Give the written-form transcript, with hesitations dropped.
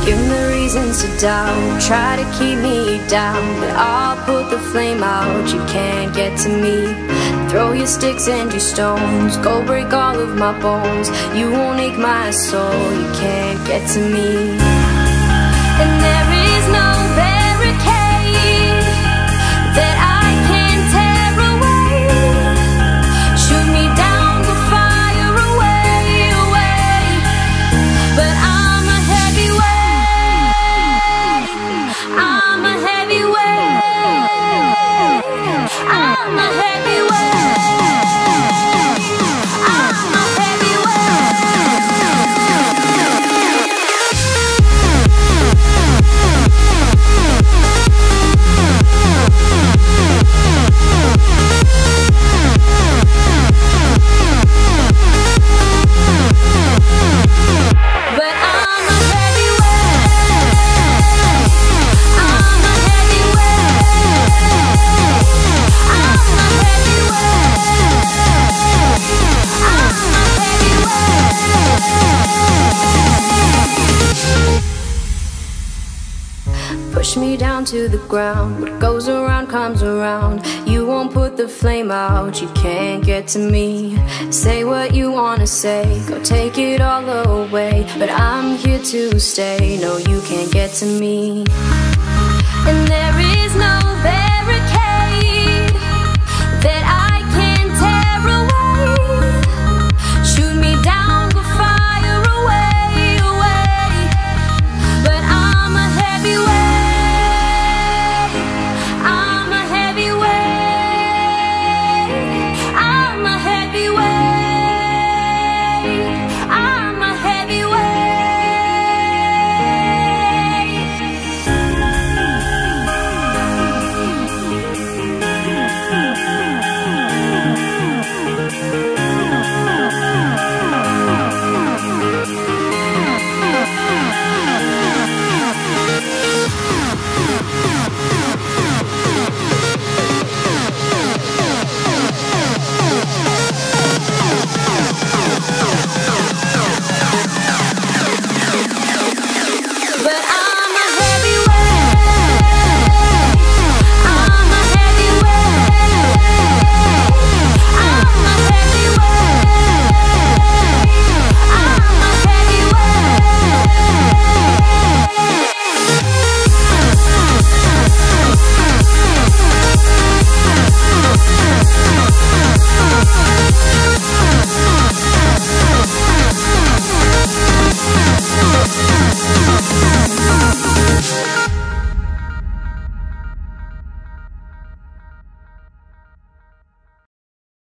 Give me reasons to doubt, try to keep me down, but I'll put the flame out, you can't get to me. Throw your sticks and your stones, go break all of my bones. You won't ache my soul, you can't get to me. And there is no barricade that I can tear away. Shoot me down, go fire away, away. But I'm a heavyweight, I'm a heavyweight, I'm a heavyweight. Push me down to the ground, what goes around comes around. You won't put the flame out, you can't get to me. Say what you wanna say, go take it all away, but I'm here to stay, no you can't get to me. And there is